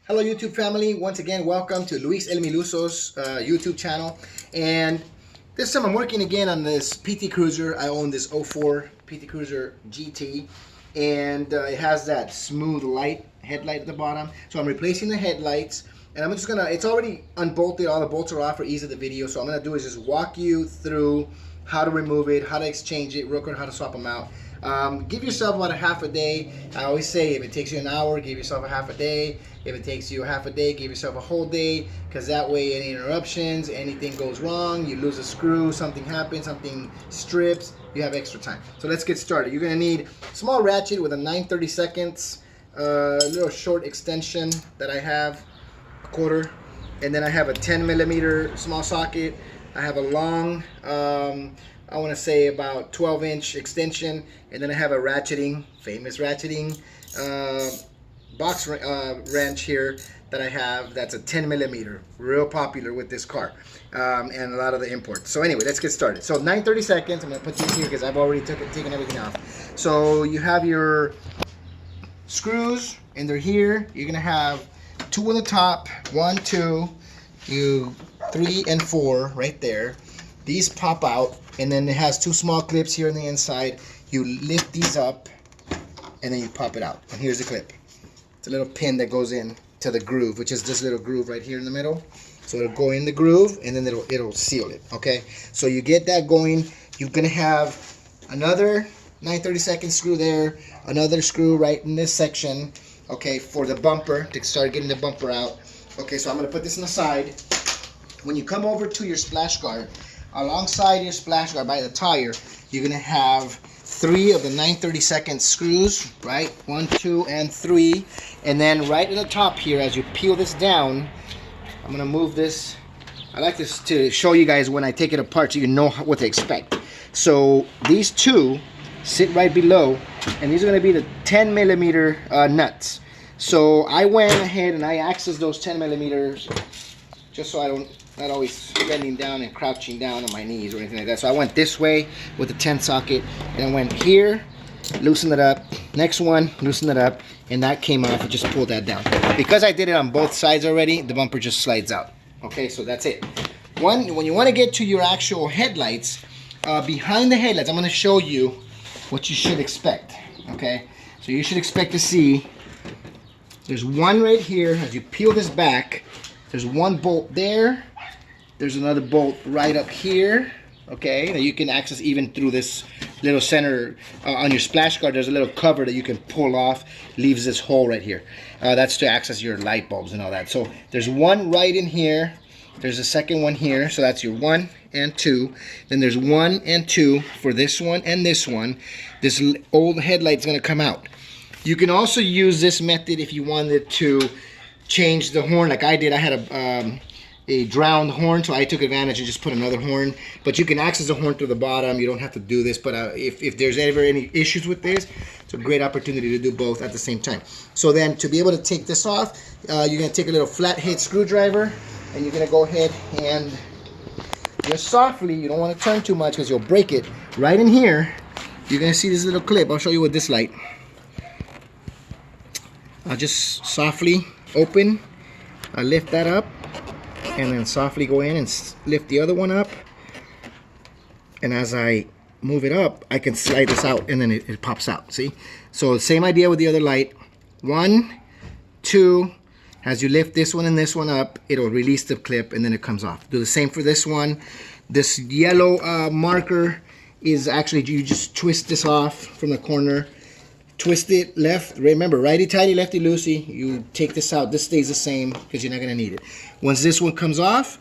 Hello YouTube family, once again welcome to Luis El Miluso's YouTube channel. And this time I'm working again on this PT Cruiser. I own this '04 PT Cruiser GT, and it has that smooth light headlight at the bottom. So I'm replacing the headlights, and I'm just gonna, it's already unbolted, all the bolts are off for ease of the video. So I'm gonna do is just walk you through how to remove it, how to exchange it, real quick, how to swap them out. Give yourself about a half a day. I always say if it takes you an hour, give yourself a half a day. If it takes you a half a day, give yourself a whole day, because that way any interruptions, anything goes wrong, you lose a screw, something happens, something strips, you have extra time. So let's get started. You're gonna need a small ratchet with a 9/32, little short extension that I have, a quarter, and then I have a 10mm small socket. I have a long, I want to say about 12-inch extension, and then I have a ratcheting, famous ratcheting box wrench here that I have. That's a 10mm, real popular with this car, and a lot of the imports. So anyway, let's get started. So 9/32, I'm going to put these here because I've already taken everything off. So you have your screws, and they're here. You're going to have 2 on the top, 1, 2, 3 and 4 right there. These pop out, and then it has 2 small clips here on the inside. You lift these up, and then you pop it out. And here's the clip. It's a little pin that goes in to the groove, which is this little groove right here in the middle. So it'll go in the groove, and then it'll seal it. Okay. So you get that going. You're gonna have another 9/32 screw there, another screw right in this section. Okay, for the bumper, to start getting the bumper out. Okay, so I'm gonna put this on the side. When you come over to your splash guard, alongside your splash guard by the tire, you're gonna have 3 of the 9/32 screws, right? 1, 2, and 3. And then right at the top here, as you peel this down, I'm gonna move this. I like this to show you guys when I take it apart so you know what to expect. So these 2 sit right below, and these are gonna be the 10mm nuts. So I went ahead and I accessed those 10mm just so I don't not always bending down and crouching down on my knees or anything like that. So I went this way with the 10 socket, and I went here, loosen it up, next one, loosen it up, and that came off. I just pulled that down. Because I did it on both sides already, the bumper just slides out. Okay, so that's it. When you want to get to your actual headlights, behind the headlights, I'm going to show you what you should expect. Okay, so you should expect to see there's one right here. As you peel this back, there's one bolt there. There's another bolt right up here, okay, that you can access even through this little center on your splash guard. There's a little cover that you can pull off, leaves this hole right here. That's to access your light bulbs and all that. So there's one right in here. There's a second one here, so that's your 1 and 2. Then there's 1 and 2 for this one and this one. This old headlight's gonna come out. You can also use this method if you wanted to change the horn like I did. I had a drowned horn, so I took advantage and just put another horn. But you can access the horn through the bottom. You don't have to do this, but if there's ever any issues with this, it's a great opportunity to do both at the same time. So then to be able to take this off, you're gonna take a little flathead screwdriver, and you're gonna go ahead and just softly, you don't want to turn too much because you'll break it. Right in here, you're gonna see this little clip. I'll show you with this light. I'll just softly open, I lift that up, and then softly go in and lift the other one up. And as I move it up, I can slide this out, and then it pops out. See? So same idea with the other light. 1, 2. As you lift this one and this one up, it'll release the clip, and then it comes off. Do the same for this one. This yellow marker is actually, you just twist this off from the corner. Twist it left, remember, righty-tighty, lefty-loosey. You take this out. This stays the same because you're not going to need it. Once this one comes off,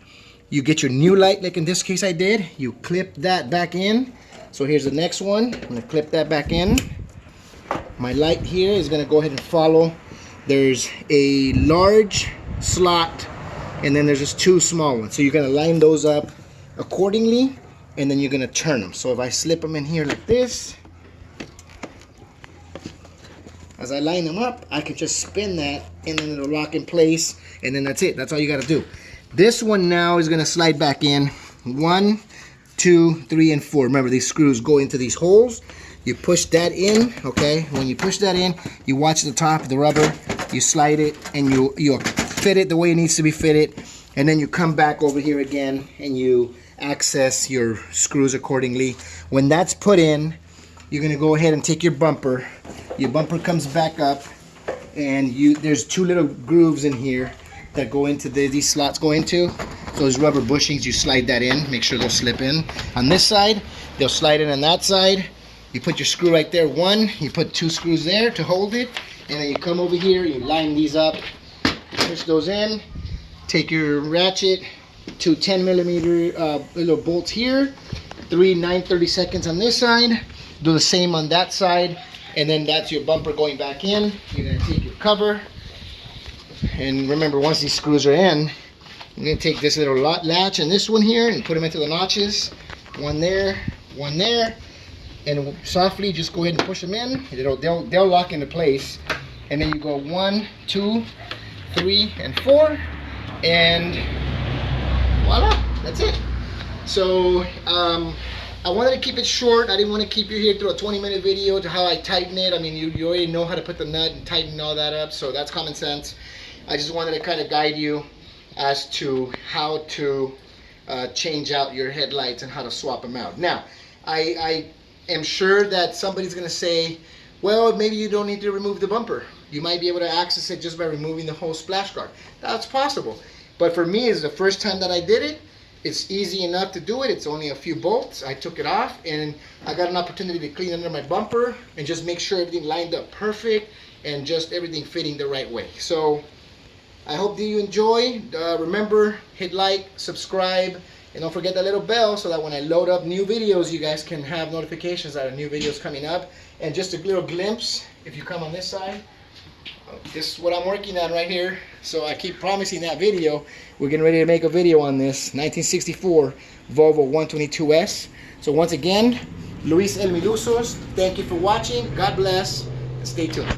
you get your new light, like in this case I did. You clip that back in. So here's the next one. I'm going to clip that back in. My light here is going to go ahead and follow. There's a large slot, and then there's just 2 small ones. So you're going to line those up accordingly, and then you're going to turn them. So if I slip them in here like this, as I line them up, I can just spin that, and then it'll lock in place, and then that's it. That's all you got to do. This one now is going to slide back in. 1, 2, 3, and 4. Remember, these screws go into these holes. You push that in, okay? When you push that in, you watch the top of the rubber. you slide it, and you fit it the way it needs to be fitted, and then you come back over here again and you access your screws accordingly. When that's put in, you're gonna go ahead and take your bumper. Your bumper comes back up, and there's two little grooves in here that go into these slots go into. So those rubber bushings, you slide that in, make sure they'll slip in. On this side, they'll slide in on that side. You put your screw right there, one, you put two screws there to hold it, and then you come over here, you line these up, push those in, take your ratchet, two 10mm little bolts here, three 9/32 on this side, do the same on that side, and then that's your bumper going back in. You're gonna take your cover, and remember, once these screws are in, I'm gonna take this little latch and this one here and put them into the notches, one there, and softly just go ahead and push them in. They'll lock into place, and then you go 1, 2, 3, and 4, and voila, that's it. So I wanted to keep it short. I didn't want to keep you here through a 20-minute video to how I tighten it. I mean, you already know how to put the nut and tighten all that up, so that's common sense. I just wanted to kind of guide you as to how to change out your headlights and how to swap them out. Now, I am sure that somebody's going to say, well, maybe you don't need to remove the bumper. You might be able to access it just by removing the whole splash guard. That's possible. But for me, it's the first time that I did it. It's easy enough to do it. It's only a few bolts. I took it off, and I got an opportunity to clean under my bumper and just make sure everything lined up perfect and just everything fitting the right way. So I hope that you enjoy. Remember, hit like, subscribe, and don't forget that little bell so that when I load up new videos, you guys can have notifications that a new video is coming up. And just a little glimpse, if you come on this side, this is what I'm working on right here. So I keep promising that video. We're getting ready to make a video on this 1964 Volvo 122S. So once again, Luis El Milusos, thank you for watching. God bless, and stay tuned.